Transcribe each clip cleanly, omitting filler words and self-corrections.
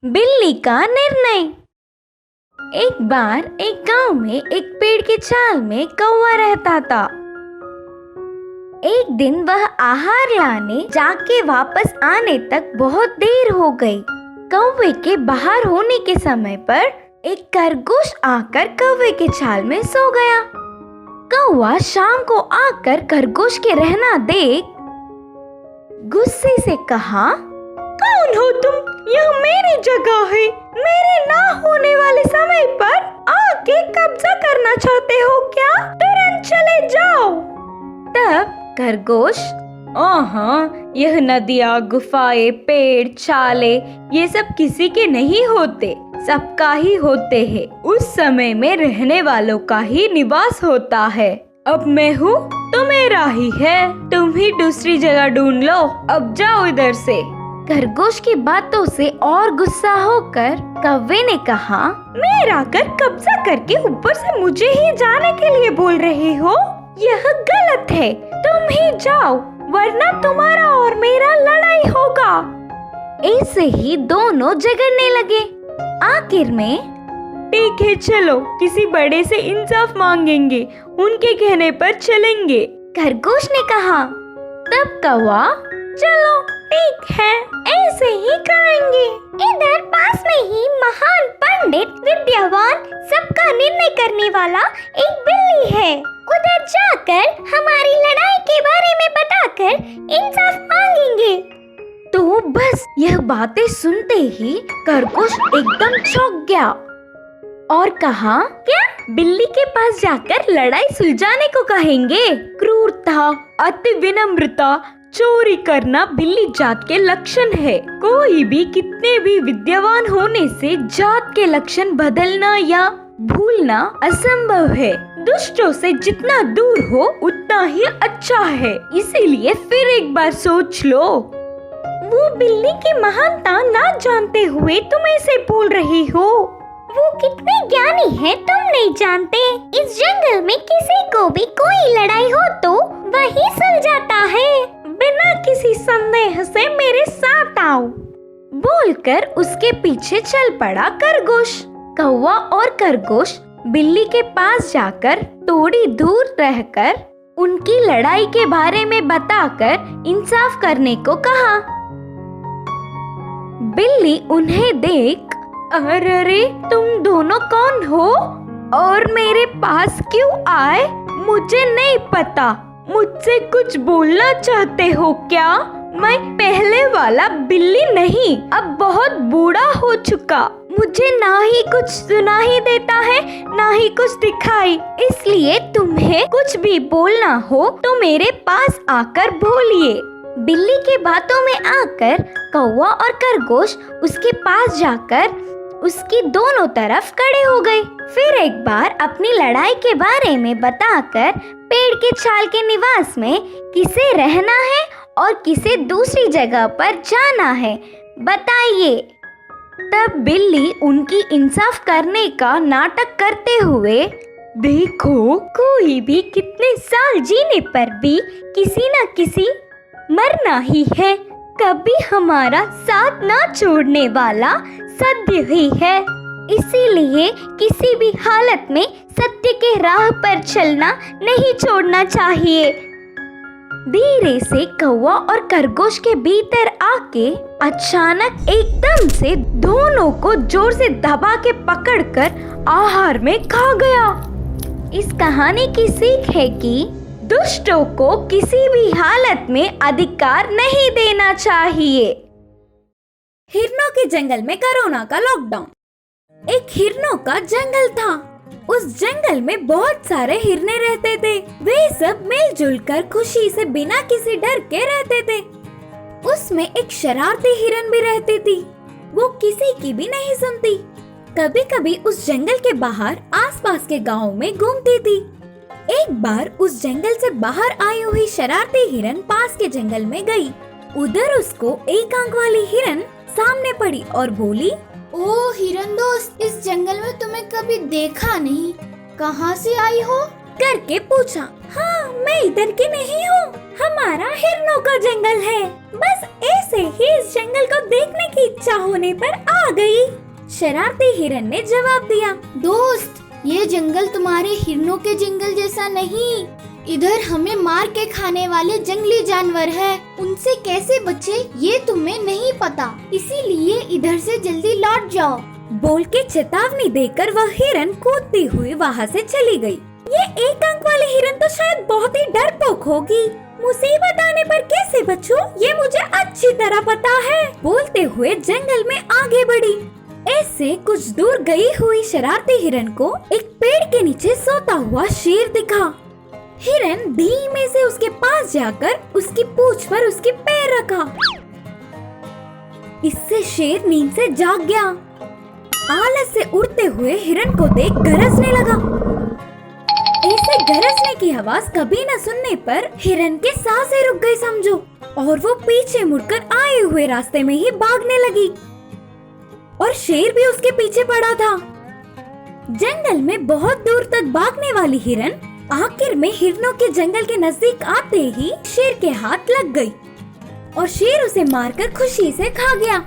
बिल्ली का निर्णय। एक बार एक गांव में एक पेड़ की छाल में कौवा रहता था। एक दिन वह आहार लाने जाके वापस आने तक बहुत देर हो गई। कौवे के बाहर होने के समय पर एक खरगोश आकर कौवे के छाल में सो गया। कौवा शाम को आकर खरगोश के रहना देख गुस्से से कहा, कौन हो तुम? यह मेरी जगह है। मेरे ना होने वाले समय पर आके कब्जा करना चाहते हो क्या? तुरंत चले जाओ। तब खरगोश, यह नदियाँ, गुफाएं, पेड़, छाले ये सब किसी के नहीं होते, सबका ही होते हैं। उस समय में रहने वालों का ही निवास होता है। अब मैं हूँ तो मेरा ही है, तुम ही दूसरी जगह ढूंढ लो। अब जाओ इधर से। खरगोश की बातों से और गुस्सा होकर कौवे ने कहा, मेरा घर कब्जा करके ऊपर से मुझे ही जाने के लिए बोल रहे हो? यह गलत है, तुम ही जाओ वरना तुम्हारा और मेरा लड़ाई होगा। ऐसे ही दोनों झगड़ने लगे। आखिर में, ठीक है चलो, किसी बड़े से इंसाफ मांगेंगे, उनके कहने पर चलेंगे, खरगोश ने कहा। तब कौवा, चलो ठीक है, ऐसे ही करेंगे। इधर पास में ही महान पंडित, विद्यावान, सबका निर्णय करने वाला एक बिल्ली है। उधर जाकर हमारी लड़ाई के बारे में बताकर इंसाफ मांगेंगे। तो बस यह बातें सुनते ही खरगोश एकदम चौंक गया और कहा, क्या बिल्ली के पास जाकर लड़ाई सुलझाने को कहेंगे? क्रूरता, अति विनम्रता, चोरी करना बिल्ली जात के लक्षण है। कोई भी कितने भी विद्यावान होने से जात के लक्षण बदलना या भूलना असंभव है। दुष्टों से जितना दूर हो उतना ही अच्छा है। इसीलिए फिर एक बार सोच लो। वो बिल्ली की महानता ना जानते हुए तुम ऐसे बोल रही हो। वो कितने ज्ञानी है तुम नहीं जानते। इस जंगल में किसी को भी कोई लड़ाई हो तो वही सुलझाता है। बिना किसी संदेह से मेरे साथ आओ। बोलकर उसके पीछे चल पड़ा खरगोश। कौवा और खरगोश बिल्ली के पास जाकर थोड़ी दूर रहकर उनकी लड़ाई के बारे में बताकर इंसाफ करने को कहा। बिल्ली उन्हें देख, अरे तुम दोनों कौन हो और मेरे पास क्यों आए? मुझे नहीं पता। मुझसे कुछ बोलना चाहते हो क्या? मैं पहले वाला बिल्ली नहीं, अब बहुत बूढ़ा हो चुका। मुझे ना ही कुछ सुनाई देता है ना ही कुछ दिखाई। इसलिए तुम्हें कुछ भी बोलना हो तो मेरे पास आकर बोलिए। बिल्ली की बातों में आकर कौवा और खरगोश उसके पास जाकर उसकी दोनों तरफ खड़े हो गए। फिर एक बार अपनी लड़ाई के बारे में बताकर पेड़ के छाल के निवास में किसे रहना है और किसे दूसरी जगह पर जाना है, बताइए। तब बिल्ली उनकी इंसाफ करने का नाटक करते हुए, देखो, कोई भी कितने साल जीने पर भी किसी न किसी मरना ही है। कभी हमारा साथ ना छोड़ने वाला सत्य ही है। इसीलिए किसी भी हालत में सत्य के राह पर चलना नहीं छोड़ना चाहिए। धीरे से कौवा और खरगोश के भीतर आके अचानक एकदम से दोनों को जोर से दबा के पकड़कर आहार में खा गया। इस कहानी की सीख है कि दुष्टों को किसी भी हालत में अधिकार नहीं देना चाहिए। हिरनों के जंगल में कोरोना का लॉकडाउन। एक हिरनों का जंगल था। उस जंगल में बहुत सारे हिरने रहते थे। वे सब मिलजुल कर खुशी से बिना किसी डर के रहते थे। उसमें एक शरारती हिरन भी रहती थी। वो किसी की भी नहीं सुनती। कभी कभी उस जंगल के बाहर आसपास के गाँव में घूमती थी। एक बार उस जंगल से बाहर आई हुई शरारती हिरन पास के जंगल में गई। उधर उसको एक आंख वाली हिरन सामने पड़ी और बोली, ओ हिरन दोस्त, इस जंगल में तुम्हें कभी देखा नहीं, कहाँ से आई हो? करके पूछा। हाँ, मैं इधर की नहीं हूँ, हमारा हिरनों का जंगल है। बस ऐसे ही इस जंगल को देखने की इच्छा होने पर आ गई। शरारती हिरन ने जवाब दिया। दोस्त, ये जंगल तुम्हारे हिरनों के जंगल जैसा नहीं। इधर हमें मार के खाने वाले जंगली जानवर है, उनसे कैसे बचे ये तुम्हें नहीं पता, इसीलिए इधर से जल्दी लौट जाओ। बोल के चेतावनी देकर वह हिरन कूदती हुई वहाँ से चली गई। ये एक अंक वाली हिरन तो शायद बहुत ही डरपोक होगी। मुसीबत आने पर कैसे बचूं, ये मुझे अच्छी तरह पता है। बोलते हुए जंगल में आगे बढ़ी। ऐसे कुछ दूर गई हुई शरारती हिरन को एक पेड़ के नीचे सोता हुआ शेर दिखा। हिरन धीमे से उसके पास जाकर उसकी पूंछ पर उसके पैर रखा। इससे शेर नींद से जाग गया। आलस से उड़ते हुए हिरन को देख गरजने लगा। ऐसे गरजने की आवाज कभी न सुनने पर हिरन के सांसें रुक गई समझो, और वो पीछे मुड़कर आए हुए रास्ते में ही भागने लगी और शेर भी उसके पीछे पड़ा था। जंगल में बहुत दूर तक भागने वाली हिरन आखिर में हिरनों के जंगल के नजदीक आते ही शेर के हाथ लग गई और शेर उसे मारकर खुशी से खा गया।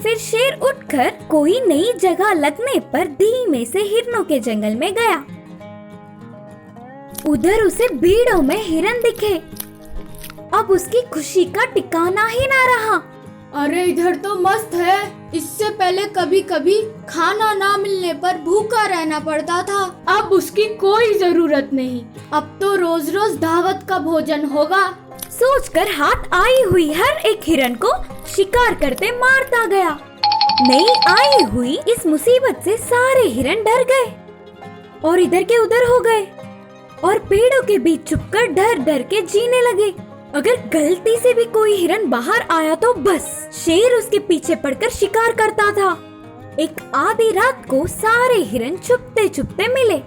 फिर शेर उठकर कोई नई जगह लगने पर धीमे से हिरनों के जंगल में गया। उधर उसे भीड़ों में हिरन दिखे। अब उसकी खुशी का ठिकाना ही ना रहा। अरे इधर तो मस्त है, इससे पहले कभी कभी खाना ना मिलने पर भूखा रहना पड़ता था, अब उसकी कोई जरूरत नहीं। अब तो रोज रोज दावत का भोजन होगा। सोचकर हाथ आई हुई हर एक हिरन को शिकार करते मारता गया। नई आई हुई इस मुसीबत से सारे हिरन डर गए और इधर के उधर हो गए और पेड़ों के बीच छुपकर डर डर के जीने लगे। अगर गलती से भी कोई हिरन बाहर आया तो बस शेर उसके पीछे पड़कर शिकार करता था। एक आधी रात को सारे हिरन छुपते छुपते मिले।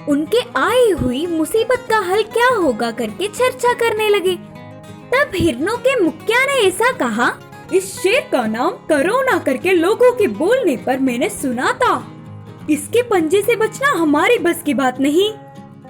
उनके आई हुई मुसीबत का हल क्या होगा करके चर्चा करने लगे। तब हिरनों के मुखिया ने ऐसा कहा, इस शेर का नाम करोना करके लोगों के बोलने पर मैंने सुना था। इसके पंजे से बचना हमारी बस की बात नहीं।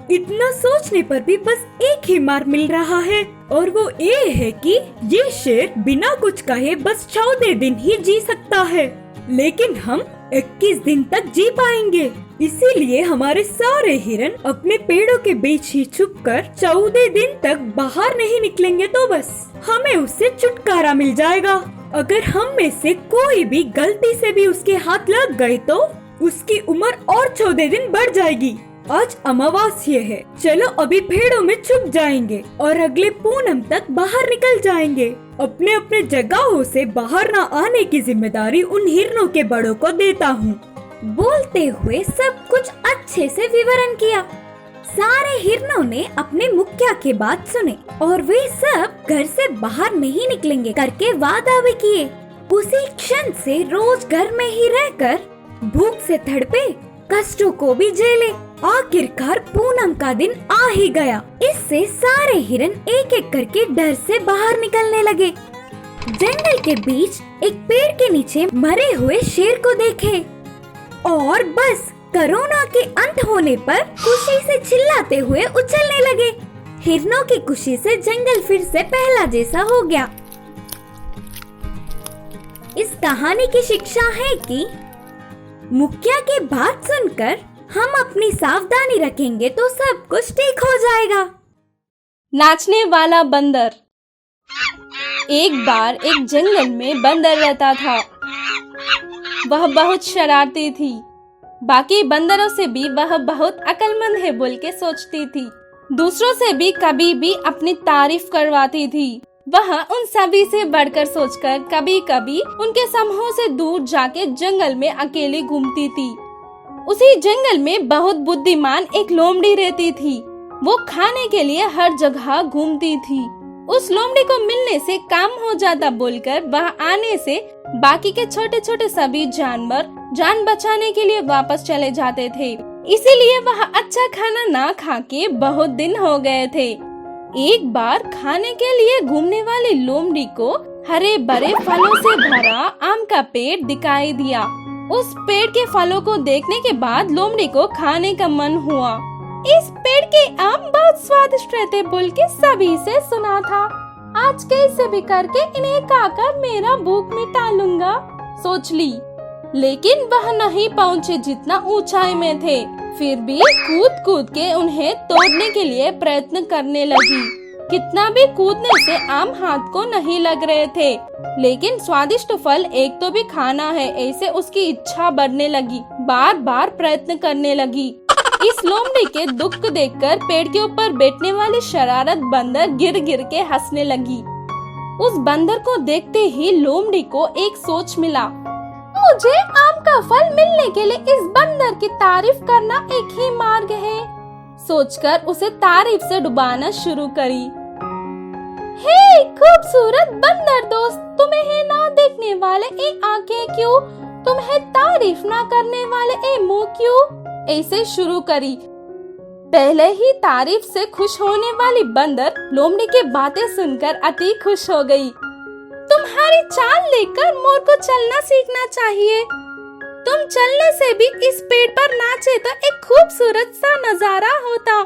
इतना सोचने पर भी बस एक ही मार मिल रहा है और वो ये है कि ये शेर बिना कुछ कहे बस 14 दिन ही जी सकता है, लेकिन हम 21 दिन तक जी पाएंगे। इसीलिए हमारे सारे हिरन अपने पेड़ों के बीच ही छुपकर 14 दिन तक बाहर नहीं निकलेंगे तो बस हमें उससे छुटकारा मिल जाएगा। अगर हम में से कोई भी गलती से भी उसके हाथ लग गए तो उसकी उम्र और 14 दिन बढ़ जाएगी। आज अमावास्या है, चलो अभी पेड़ों में छुप जाएंगे और अगले पूनम तक बाहर निकल जाएंगे। अपने अपने जगहों से बाहर न आने की जिम्मेदारी उन हिरनों के बड़ों को देता हूँ। बोलते हुए सब कुछ अच्छे से विवरण किया। सारे हिरनों ने अपने मुखिया की बात सुने और वे सब घर से बाहर नहीं निकलेंगे करके वादा भी किए। उसी क्षण से रोज घर में ही रहकर भूख से तड़पे, कष्टों को भी झेले। आखिरकार पूनम का दिन आ ही गया। इससे सारे हिरन एक एक करके डर से बाहर निकलने लगे। जंगल के बीच एक पेड़ के नीचे मरे हुए शेर को देखे और बस कोरोना के अंत होने पर खुशी से चिल्लाते हुए उछलने लगे। हिरनों की खुशी से जंगल फिर से पहला जैसा हो गया। इस कहानी की शिक्षा है कि मुखिया की बात सुनकर हम अपनी सावधानी रखेंगे तो सब कुछ ठीक हो जाएगा। नाचने वाला बंदर। एक बार एक जंगल में बंदर रहता था। वह बहुत शरारती थी। बाकी बंदरों से भी वह बहुत अक्लमंद है बोल के सोचती थी। दूसरों से भी कभी भी अपनी तारीफ करवाती थी। वह उन सभी से बढ़कर सोचकर कभी कभी उनके समूह से दूर जाके जंगल में अकेली घूमती थी। उसी जंगल में बहुत बुद्धिमान एक लोमड़ी रहती थी। वो खाने के लिए हर जगह घूमती थी। उस लोमड़ी को मिलने से काम हो जाता बोलकर वह आने से बाकी के छोटे छोटे सभी जानवर जान बचाने के लिए वापस चले जाते थे। इसीलिए वह अच्छा खाना ना खा के बहुत दिन हो गए थे। एक बार खाने के लिए घूमने वाली लोमड़ी को हरे भरे फलों से भरा आम का पेड़ दिखाई दिया। उस पेड़ के फलों को देखने के बाद लोमड़ी को खाने का मन हुआ। इस पेड़ के आम बहुत स्वादिष्ट रहते बोल के सभी से सुना था। आज कैसे भी करके इन्हें खाकर मेरा भूख मिटा लूंगा, सोच ली। लेकिन वह नहीं पहुँचे जितना ऊंचाई में थे। फिर भी कूद कूद के उन्हें तोड़ने के लिए प्रयत्न करने लगी। कितना भी कूदने से आम हाथ को नहीं लग रहे थे, लेकिन स्वादिष्ट फल एक तो भी खाना है, ऐसे उसकी इच्छा बढ़ने लगी। बार बार प्रयत्न करने लगी। इस लोमड़ी के दुख को देखकर पेड़ के ऊपर बैठने वाली शरारत बंदर गिर गिर के हंसने लगी। उस बंदर को देखते ही लोमड़ी को एक सोच मिला, मुझे आम का फल मिलने के लिए इस बंदर की तारीफ करना एक ही मार्ग है। सोचकर उसे तारीफ से डुबाना शुरू करी। हे खूबसूरत बंदर दोस्त, तुम्हें ना देखने वाले ए आंखें क्यों, तुम्हें तारीफ ना करने वाले ए मुंह क्यों, ऐसे शुरू करी। पहले ही तारीफ से खुश होने वाली बंदर लोमड़ी की बातें सुनकर अति खुश हो गई। तुम्हारी चाल लेकर मोर को चलना सीखना चाहिए। तुम चलने से भी इस पेड़ पर नाचे तो एक खूबसूरत सा नजारा होता।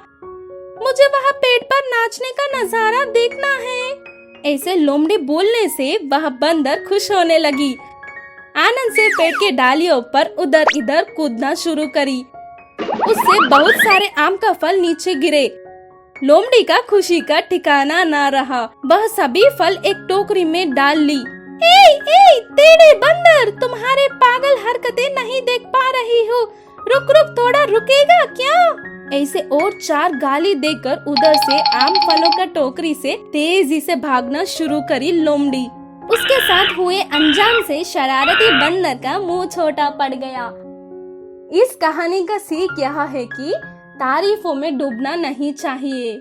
मुझे वहाँ पेड़ पर नाचने का नजारा देखना है। ऐसे लोमड़ी बोलने से वह बंदर खुश होने लगी। आनंद से पेड़ के डालियों पर उधर इधर कूदना शुरू करी। उससे बहुत सारे आम का फल नीचे गिरे। लोमड़ी का खुशी का ठिकाना ना रहा। वह सभी फल एक टोकरी में डाल ली। ए टेढ़े बंदर, तुम्हारे पागल हरकतें नहीं देख पा रही हो, रुक रुक, थोड़ा रुकेगा क्या? ऐसे और 4 गाली देकर उधर से आम फलों का टोकरी से तेजी से भागना शुरू करी लोमड़ी। उसके साथ हुए अंजाम से शरारती बंदर का मुंह छोटा पड़ गया। इस कहानी का सीख यह है कि तारीफों में डूबना नहीं चाहिए।